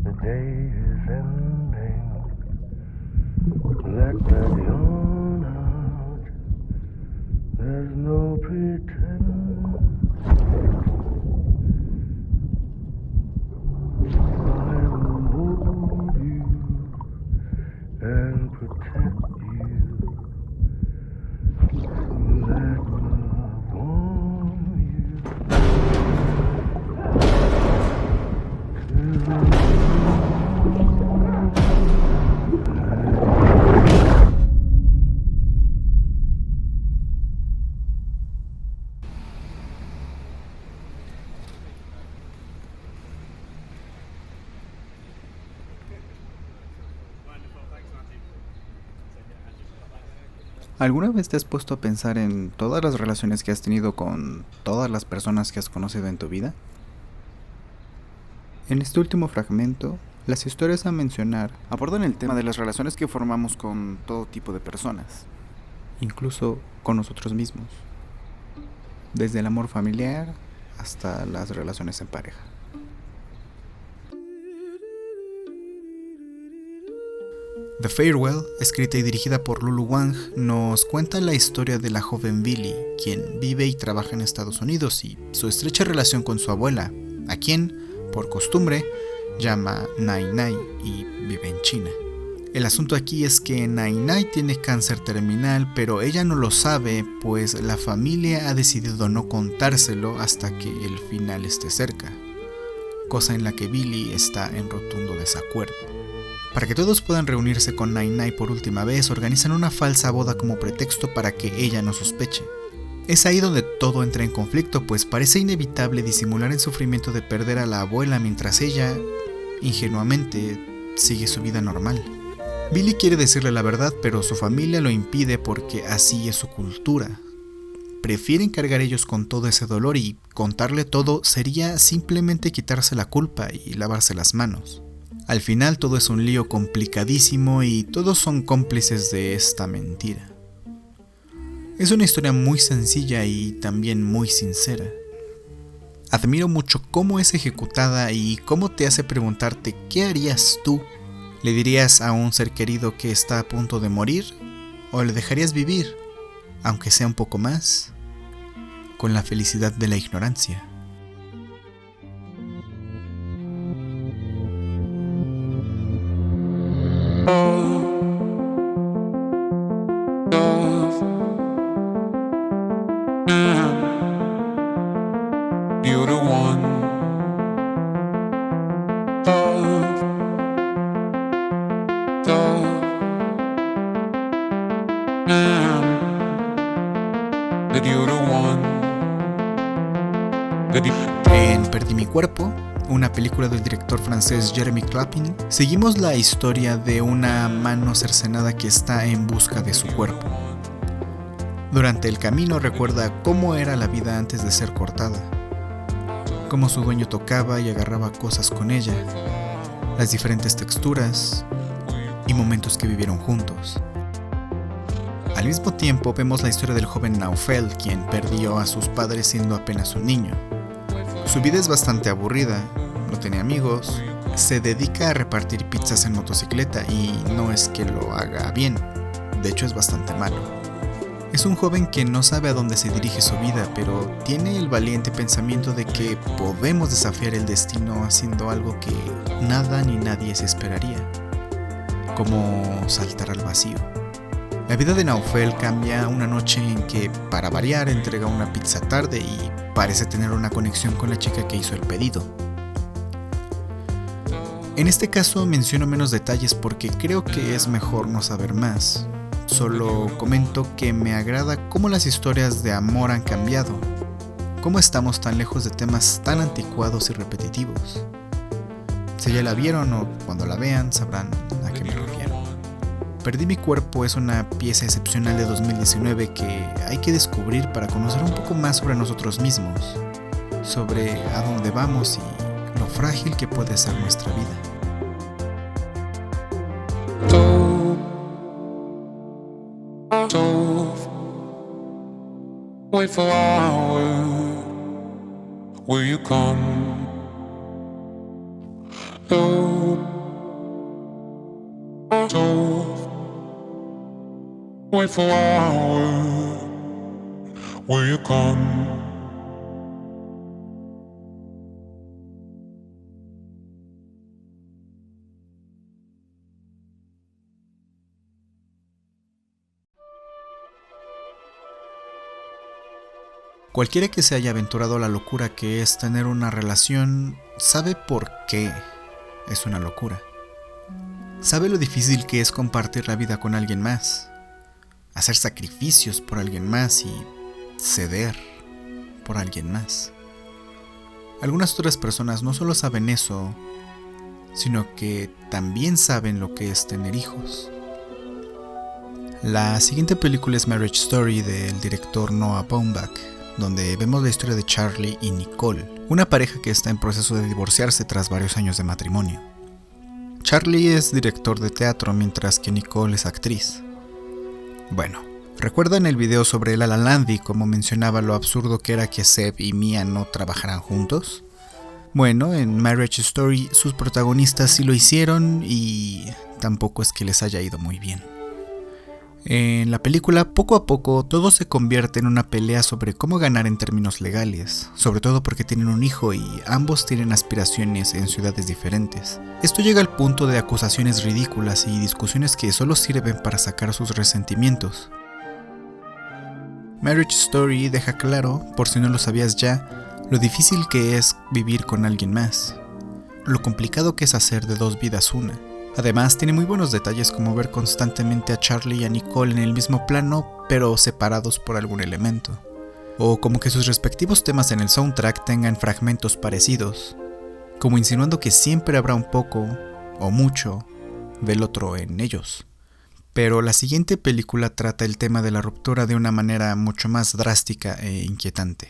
the day is ending. Let the dawn out. There's no pretend. I will hold you and protect you. Let love warm you. ¿Alguna vez te has puesto a pensar en todas las relaciones que has tenido con todas las personas que has conocido en tu vida? En este último fragmento, las historias a mencionar abordan el tema de las relaciones que formamos con todo tipo de personas, incluso con nosotros mismos, desde el amor familiar hasta las relaciones en pareja. The Farewell, escrita y dirigida por Lulu Wang, nos cuenta la historia de la joven Billy, quien vive y trabaja en Estados Unidos, y su estrecha relación con su abuela, a quien, por costumbre, llama Nai Nai y vive en China. El asunto aquí es que Nai Nai tiene cáncer terminal, pero ella no lo sabe, pues la familia ha decidido no contárselo hasta que el final esté cerca, cosa en la que Billy está en rotundo desacuerdo. Para que todos puedan reunirse con Nai Nai por última vez, organizan una falsa boda como pretexto para que ella no sospeche. Es ahí donde todo entra en conflicto, pues parece inevitable disimular el sufrimiento de perder a la abuela mientras ella, ingenuamente, sigue su vida normal. Billy quiere decirle la verdad, pero su familia lo impide porque así es su cultura. Prefieren cargar ellos con todo ese dolor, y contarle todo sería simplemente quitarse la culpa y lavarse las manos. Al final todo es un lío complicadísimo y todos son cómplices de esta mentira. Es una historia muy sencilla y también muy sincera. Admiro mucho cómo es ejecutada y cómo te hace preguntarte ¿qué harías tú? ¿Le dirías a un ser querido que está a punto de morir? ¿O le dejarías vivir, aunque sea un poco más, con la felicidad de la ignorancia? You're the one. Love, love, that you're the one. En Perdí mi cuerpo, una película del director francés Jeremy Clapin, seguimos la historia de una mano cercenada que está en busca de su cuerpo. Durante el camino recuerda cómo era la vida antes de ser cortada, cómo su dueño tocaba y agarraba cosas con ella, las diferentes texturas y momentos que vivieron juntos. Al mismo tiempo vemos la historia del joven Naufel, quien perdió a sus padres siendo apenas un niño. Su vida es bastante aburrida, no tiene amigos, se dedica a repartir pizzas en motocicleta y no es que lo haga bien, de hecho es bastante malo. Es un joven que no sabe a dónde se dirige su vida, pero tiene el valiente pensamiento de que podemos desafiar el destino haciendo algo que nada ni nadie se esperaría, como saltar al vacío. La vida de Naufel cambia una noche en que, para variar, entrega una pizza tarde y parece tener una conexión con la chica que hizo el pedido. En este caso menciono menos detalles porque creo que es mejor no saber más. Solo comento que me agrada cómo las historias de amor han cambiado, cómo estamos tan lejos de temas tan anticuados y repetitivos. Si ya la vieron o cuando la vean sabrán a qué me refiero. Perdí mi cuerpo es una pieza excepcional de 2019 que hay que descubrir para conocer un poco más sobre nosotros mismos, sobre a dónde vamos y lo frágil que puede ser nuestra vida. Wait for hours. Will you come? No. Wait for hours. Will you come? Cualquiera que se haya aventurado a la locura que es tener una relación, sabe por qué es una locura. Sabe lo difícil que es compartir la vida con alguien más, hacer sacrificios por alguien más y ceder por alguien más. Algunas otras personas no solo saben eso, sino que también saben lo que es tener hijos. La siguiente película es Marriage Story del director Noah Baumbach, donde vemos la historia de Charlie y Nicole, una pareja que está en proceso de divorciarse tras varios años de matrimonio. Charlie es director de teatro mientras que Nicole es actriz. Bueno, ¿recuerdan el video sobre La La Land y cómo mencionaba lo absurdo que era que Seb y Mia no trabajaran juntos? Bueno, en Marriage Story sus protagonistas sí lo hicieron y tampoco es que les haya ido muy bien. En la película, poco a poco, todo se convierte en una pelea sobre cómo ganar en términos legales, sobre todo porque tienen un hijo y ambos tienen aspiraciones en ciudades diferentes. Esto llega al punto de acusaciones ridículas y discusiones que solo sirven para sacar sus resentimientos. Marriage Story deja claro, por si no lo sabías ya, lo difícil que es vivir con alguien más, lo complicado que es hacer de dos vidas una. Además, tiene muy buenos detalles como ver constantemente a Charlie y a Nicole en el mismo plano, pero separados por algún elemento. O como que sus respectivos temas en el soundtrack tengan fragmentos parecidos, como insinuando que siempre habrá un poco, o mucho, del otro en ellos. Pero la siguiente película trata el tema de la ruptura de una manera mucho más drástica e inquietante.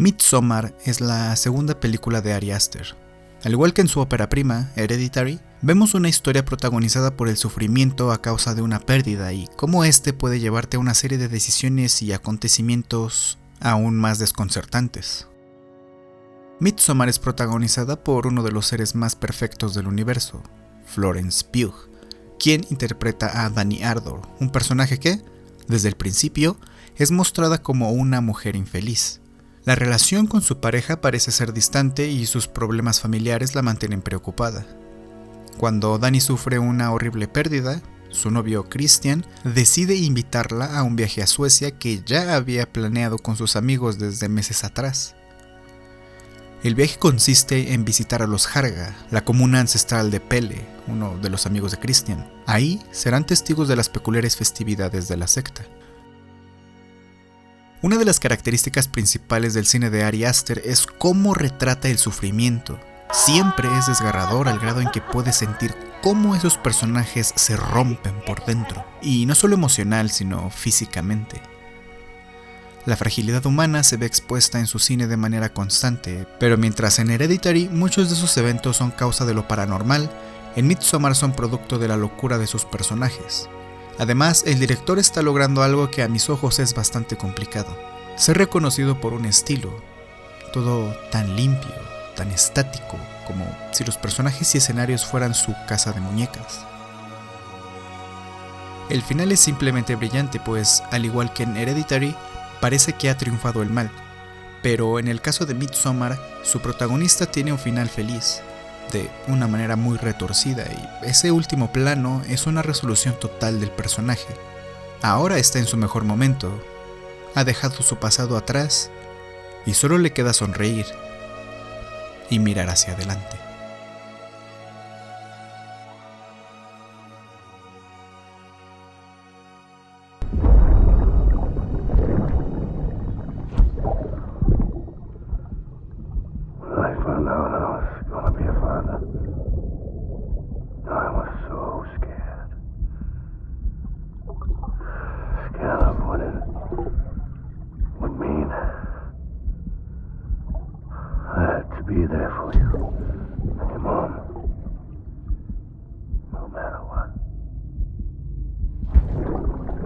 Midsommar es la segunda película de Ari Aster. Al igual que en su ópera prima, Hereditary, vemos una historia protagonizada por el sufrimiento a causa de una pérdida y cómo este puede llevarte a una serie de decisiones y acontecimientos aún más desconcertantes. Midsommar es protagonizada por uno de los seres más perfectos del universo, Florence Pugh, quien interpreta a Dani Ardor, un personaje que, desde el principio, es mostrada como una mujer infeliz. La relación con su pareja parece ser distante y sus problemas familiares la mantienen preocupada. Cuando Dani sufre una horrible pérdida, su novio Christian decide invitarla a un viaje a Suecia que ya había planeado con sus amigos desde meses atrás. El viaje consiste en visitar a los Harga, la comuna ancestral de Pele, uno de los amigos de Christian. Ahí serán testigos de las peculiares festividades de la secta. Una de las características principales del cine de Ari Aster es cómo retrata el sufrimiento. Siempre es desgarrador al grado en que puedes sentir cómo esos personajes se rompen por dentro, y no solo emocional, sino físicamente. La fragilidad humana se ve expuesta en su cine de manera constante, pero mientras en Hereditary muchos de sus eventos son causa de lo paranormal, en Midsommar son producto de la locura de sus personajes. Además, el director está logrando algo que a mis ojos es bastante complicado: ser reconocido por un estilo, todo tan limpio, tan estático, como si los personajes y escenarios fueran su casa de muñecas. El final es simplemente brillante, pues, al igual que en Hereditary, parece que ha triunfado el mal, pero en el caso de Midsommar, su protagonista tiene un final feliz, de una manera muy retorcida, y ese último plano es una resolución total del personaje. Ahora está en su mejor momento, ha dejado su pasado atrás y solo le queda sonreír y mirar hacia adelante. Be there for you, your mom, no matter what.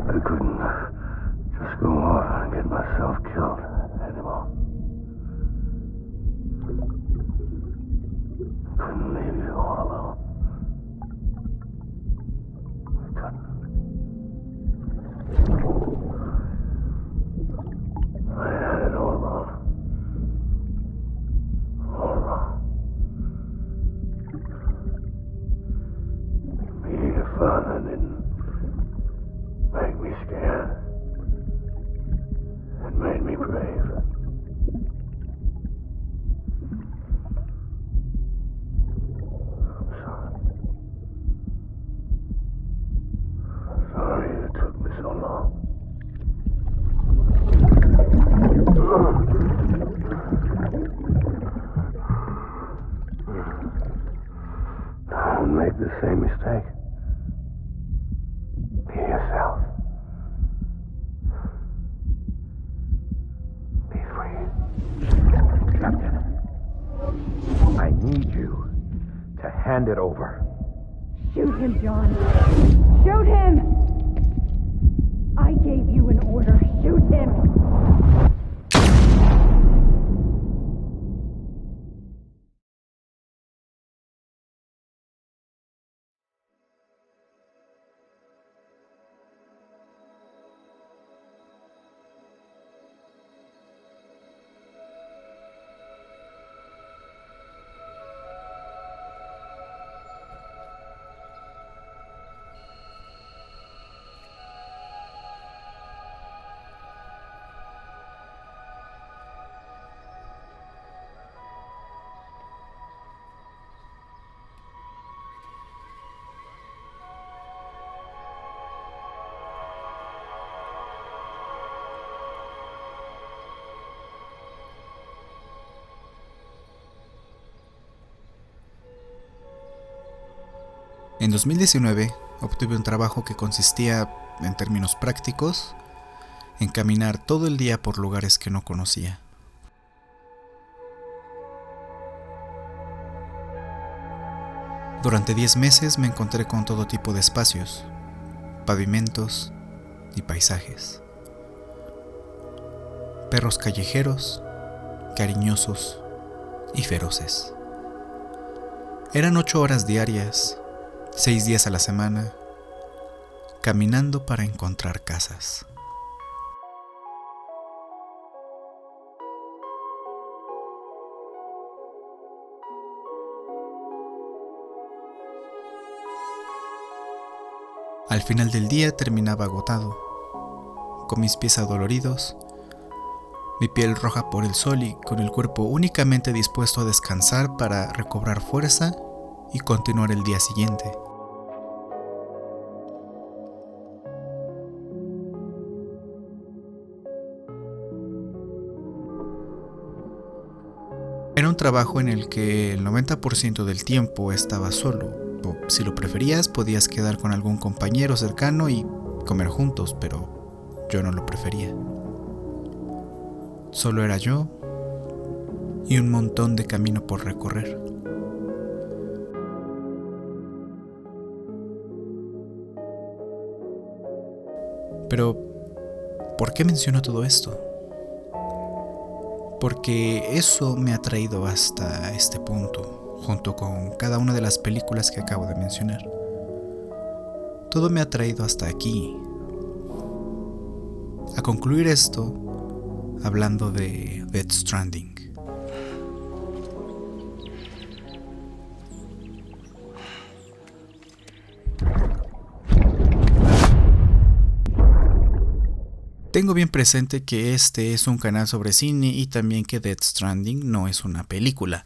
I couldn't just go off and get myself killed anymore. Couldn't leave you all alone. I couldn't. I had it all wrong. Father didn't make me scared. It made me Hand it over. Shoot him, John. Shoot him! I gave you an order. Shoot him! En 2019 obtuve un trabajo que consistía, en términos prácticos, en caminar todo el día por lugares que no conocía. Durante 10 meses me encontré con todo tipo de espacios, pavimentos y paisajes. Perros callejeros, cariñosos y feroces. Eran 8 horas diarias, 6 días a la semana, caminando para encontrar casas. Al final del día terminaba agotado, con mis pies adoloridos, mi piel roja por el sol y con el cuerpo únicamente dispuesto a descansar para recobrar fuerza y continuar el día siguiente. Era un trabajo en el que el 90% del tiempo estaba solo, o si lo preferías podías quedar con algún compañero cercano y comer juntos, pero yo no lo prefería. Solo era yo y un montón de camino por recorrer. Pero, ¿por qué menciono todo esto? Porque eso me ha traído hasta este punto, junto con cada una de las películas que acabo de mencionar. Todo me ha traído hasta aquí. A concluir esto, hablando de Death Stranding. Tengo bien presente que este es un canal sobre cine y también que Death Stranding no es una película,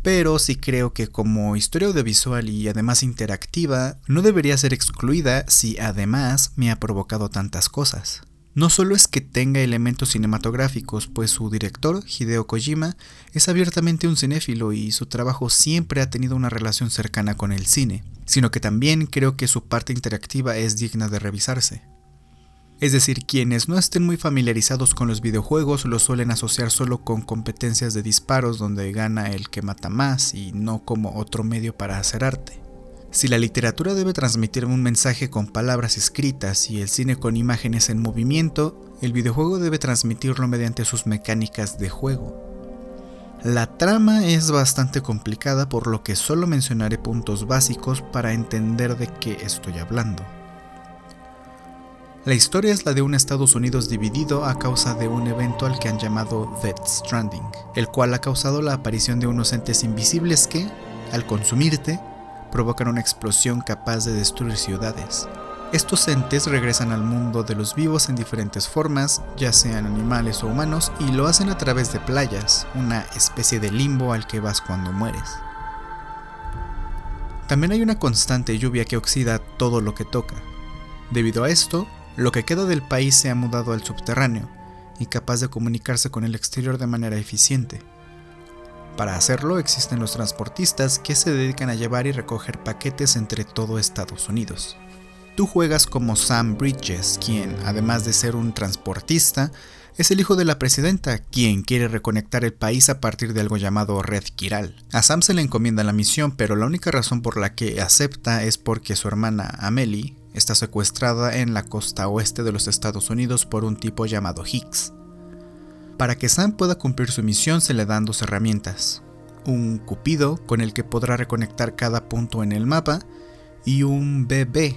pero sí creo que como historia audiovisual y además interactiva no debería ser excluida si además me ha provocado tantas cosas. No solo es que tenga elementos cinematográficos, pues su director, Hideo Kojima, es abiertamente un cinéfilo y su trabajo siempre ha tenido una relación cercana con el cine, sino que también creo que su parte interactiva es digna de revisarse. Es decir, quienes no estén muy familiarizados con los videojuegos lo suelen asociar solo con competencias de disparos donde gana el que mata más y no como otro medio para hacer arte. Si la literatura debe transmitir un mensaje con palabras escritas y el cine con imágenes en movimiento, el videojuego debe transmitirlo mediante sus mecánicas de juego. La trama es bastante complicada, por lo que solo mencionaré puntos básicos para entender de qué estoy hablando. La historia es la de un Estados Unidos dividido a causa de un evento al que han llamado Death Stranding, el cual ha causado la aparición de unos entes invisibles que, al consumirte, provocan una explosión capaz de destruir ciudades. Estos entes regresan al mundo de los vivos en diferentes formas, ya sean animales o humanos, y lo hacen a través de playas, una especie de limbo al que vas cuando mueres. También hay una constante lluvia que oxida todo lo que toca. Debido a esto, lo que queda del país se ha mudado al subterráneo, incapaz de comunicarse con el exterior de manera eficiente. Para hacerlo existen los transportistas que se dedican a llevar y recoger paquetes entre todo Estados Unidos. Tú juegas como Sam Bridges, quien, además de ser un transportista, Es el hijo de la presidenta, quien quiere reconectar el país a partir de algo llamado Red Kiral. A Sam se le encomienda la misión, pero la única razón por la que acepta es porque su hermana Amelie está secuestrada en la costa oeste de los Estados Unidos por un tipo llamado Hicks. Para que Sam pueda cumplir su misión se le dan 2 herramientas: un cupido con el que podrá reconectar cada punto en el mapa y un BB,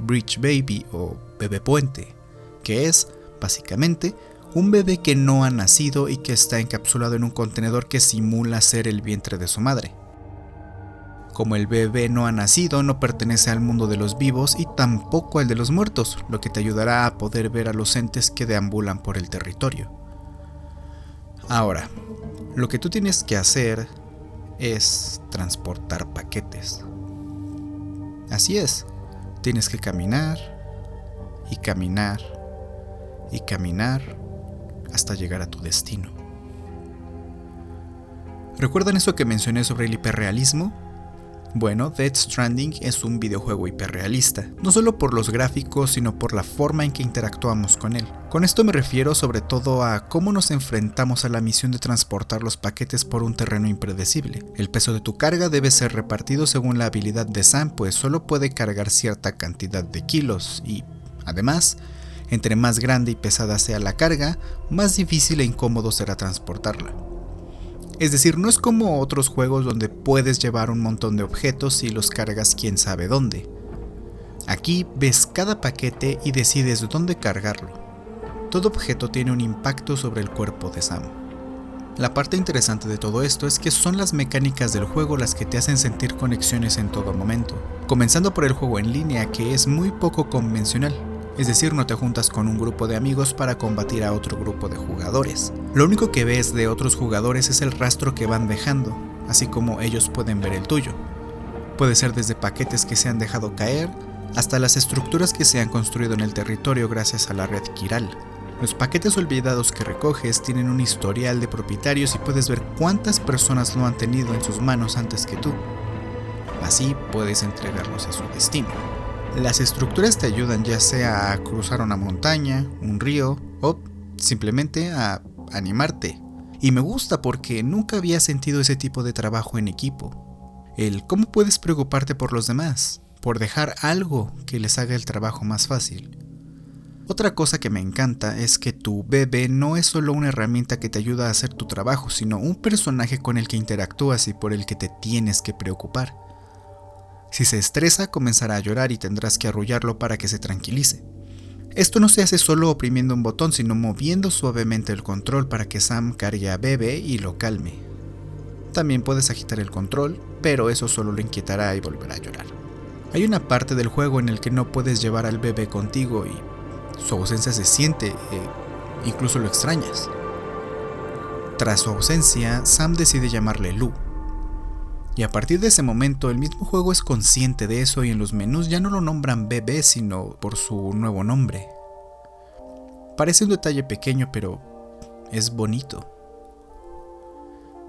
Bridge Baby o bebé puente, que es, básicamente, un bebé que no ha nacido y que está encapsulado en un contenedor que simula ser el vientre de su madre. Como el bebé no ha nacido, no pertenece al mundo de los vivos y tampoco al de los muertos, lo que te ayudará a poder ver a los entes que deambulan por el territorio. Ahora, lo que tú tienes que hacer es transportar paquetes. Así es, tienes que caminar y caminar y caminar hasta llegar a tu destino. ¿Recuerdan eso que mencioné sobre el hiperrealismo? Bueno, Death Stranding es un videojuego hiperrealista, no solo por los gráficos, sino por la forma en que interactuamos con él. Con esto me refiero sobre todo a cómo nos enfrentamos a la misión de transportar los paquetes por un terreno impredecible. El peso de tu carga debe ser repartido según la habilidad de Sam, pues solo puede cargar cierta cantidad de kilos y, además, entre más grande y pesada sea la carga, más difícil e incómodo será transportarla. Es decir, no es como otros juegos donde puedes llevar un montón de objetos y los cargas quién sabe dónde. Aquí ves cada paquete y decides dónde cargarlo. Todo objeto tiene un impacto sobre el cuerpo de Sam. La parte interesante de todo esto es que son las mecánicas del juego las que te hacen sentir conexiones en todo momento, comenzando por el juego en línea, que es muy poco convencional. Es decir, no te juntas con un grupo de amigos para combatir a otro grupo de jugadores. Lo único que ves de otros jugadores es el rastro que van dejando, así como ellos pueden ver el tuyo. Puede ser desde paquetes que se han dejado caer, hasta las estructuras que se han construido en el territorio gracias a la red Kiral. Los paquetes olvidados que recoges tienen un historial de propietarios y puedes ver cuántas personas lo han tenido en sus manos antes que tú. Así puedes entregarlos a su destino. Las estructuras te ayudan ya sea a cruzar una montaña, un río o simplemente a animarte. Y me gusta porque nunca había sentido ese tipo de trabajo en equipo. El cómo puedes preocuparte por los demás, por dejar algo que les haga el trabajo más fácil. Otra cosa que me encanta es que tu bebé no es solo una herramienta que te ayuda a hacer tu trabajo, sino un personaje con el que interactúas y por el que te tienes que preocupar. Si se estresa, comenzará a llorar y tendrás que arrullarlo para que se tranquilice. Esto no se hace solo oprimiendo un botón, sino moviendo suavemente el control para que Sam cargue a Bebe y lo calme. También puedes agitar el control, pero eso solo lo inquietará y volverá a llorar. Hay una parte del juego en el que no puedes llevar al bebé contigo y su ausencia se siente, incluso lo extrañas. Tras su ausencia, Sam decide llamarle Lou. Y a partir de ese momento el mismo juego es consciente de eso y en los menús ya no lo nombran bebé sino por su nuevo nombre. Parece un detalle pequeño pero es bonito.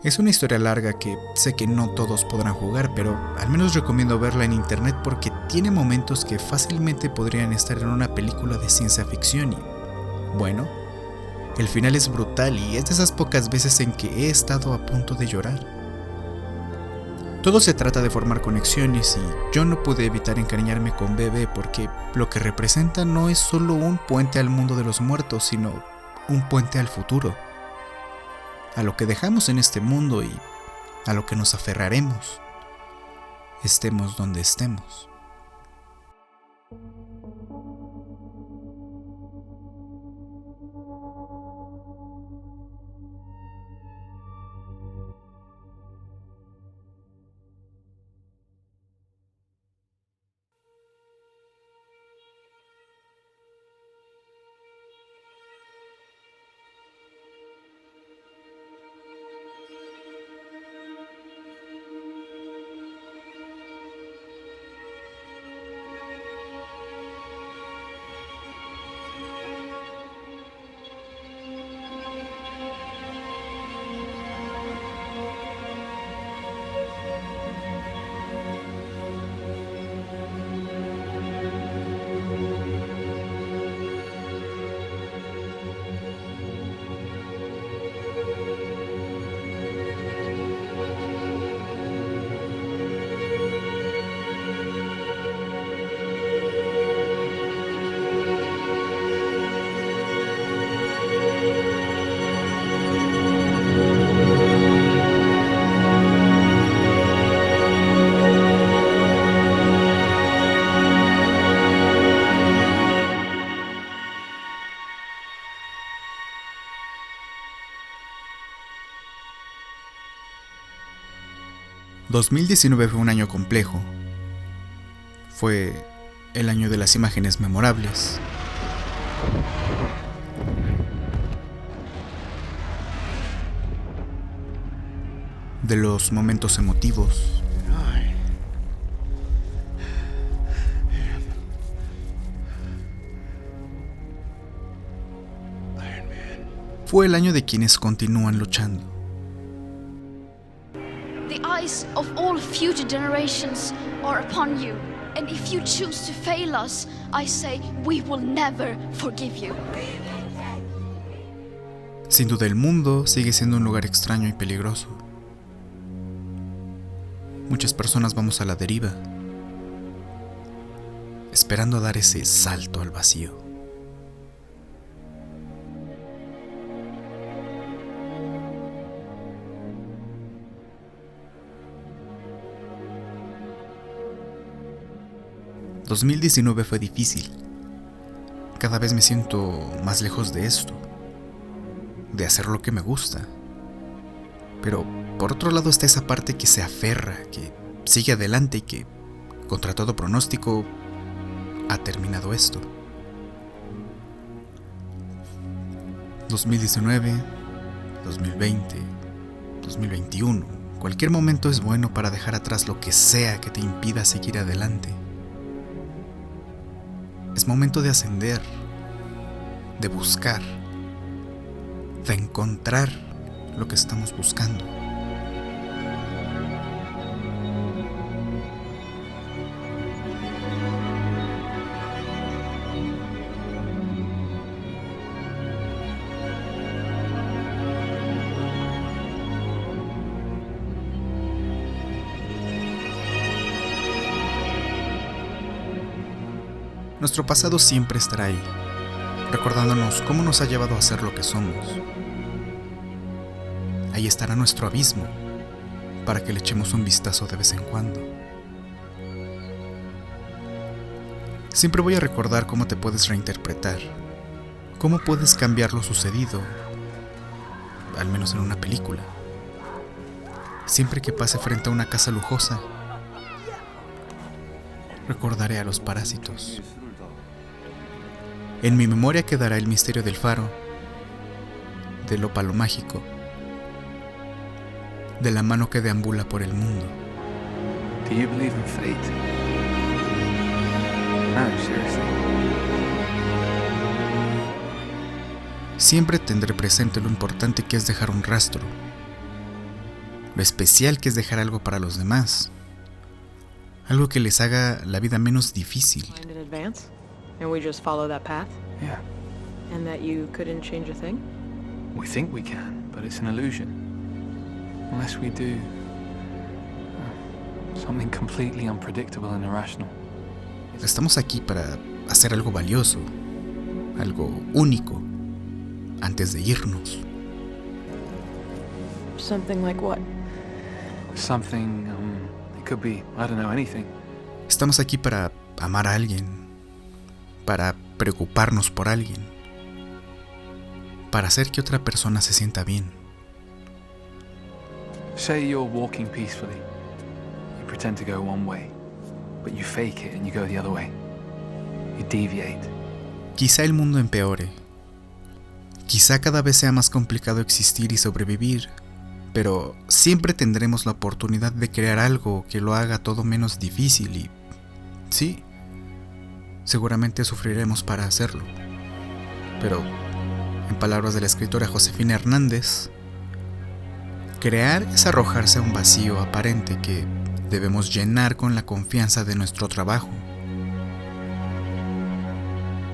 Es una historia larga que sé que no todos podrán jugar, pero al menos recomiendo verla en internet porque tiene momentos que fácilmente podrían estar en una película de ciencia ficción y, bueno, el final es brutal y es de esas pocas veces en que he estado a punto de llorar. Todo se trata de formar conexiones y yo no pude evitar encariñarme con Bebe porque lo que representa no es solo un puente al mundo de los muertos, sino un puente al futuro, a lo que dejamos en este mundo y a lo que nos aferraremos, estemos donde estemos. 2019 fue un año complejo. Fue el año de las imágenes memorables. De los momentos emotivos. Fue el año de quienes continúan luchando. The eyes of all future generations are upon you. And if you choose to fail us, I say we will never forgive you. Sin duda el mundo sigue siendo un lugar extraño y peligroso. Muchas personas vamos a la deriva, esperando dar ese salto al vacío. ...2019 fue difícil. Cada vez me siento más lejos de esto, de hacer lo que me gusta. Pero por otro lado está esa parte que se aferra, que sigue adelante y que, contra todo pronóstico, ha terminado esto. 2019, 2020, 2021, cualquier momento es bueno para dejar atrás lo que sea que te impida seguir adelante. Es momento de ascender, de buscar, de encontrar lo que estamos buscando. Nuestro pasado siempre estará ahí, recordándonos cómo nos ha llevado a ser lo que somos. Ahí estará nuestro abismo, para que le echemos un vistazo de vez en cuando. Siempre voy a recordar cómo te puedes reinterpretar, cómo puedes cambiar lo sucedido, al menos en una película. Siempre que pase frente a una casa lujosa, recordaré a los parásitos. En mi memoria quedará el misterio del faro, del ópalo mágico, de la mano que deambula por el mundo. Do you believe in fate? No, seriously. Siempre tendré presente lo importante que es dejar un rastro, lo especial que es dejar algo para los demás, algo que les haga la vida menos difícil. And we just follow that path? Yeah. And that you couldn't change a thing? We think we can, but it's an illusion. Unless we do something completely unpredictable and irrational. Estamos aquí para hacer algo valioso, algo único, antes de irnos. Something like what? Something, it could be, I don't know, anything. Estamos aquí para amar a alguien, para preocuparnos por alguien, para hacer que otra persona se sienta bien. Say you're walking peacefully. You pretend to go one way, but you fake it and you go the other way. You deviate. Quizá el mundo empeore. Quizá cada vez sea más complicado existir y sobrevivir, pero siempre tendremos la oportunidad de crear algo que lo haga todo menos difícil y, sí, seguramente sufriremos para hacerlo. Pero, en palabras de la escritora Josefina Hernández, crear es arrojarse a un vacío aparente que debemos llenar con la confianza de nuestro trabajo.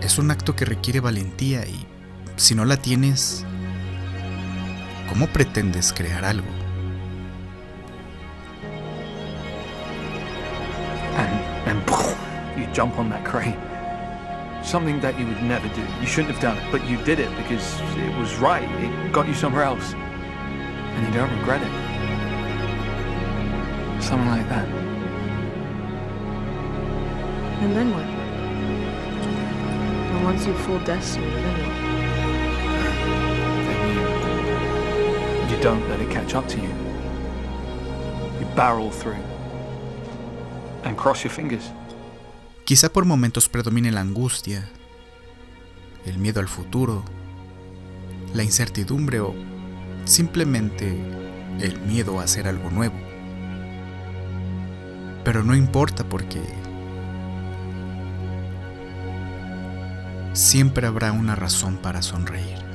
Es un acto que requiere valentía y, si no la tienes, ¿cómo pretendes crear algo? And you jump on that crane. Something that you would never do. You shouldn't have done it, but you did it because it was right. It got you somewhere else. And you don't regret it. Something like that. And then what? And once you fool destiny, then what? Then you don't let it catch up to you. You barrel through and cross your fingers. Quizá por momentos predomine la angustia, el miedo al futuro, la incertidumbre o simplemente el miedo a hacer algo nuevo. Pero no importa porque siempre habrá una razón para sonreír.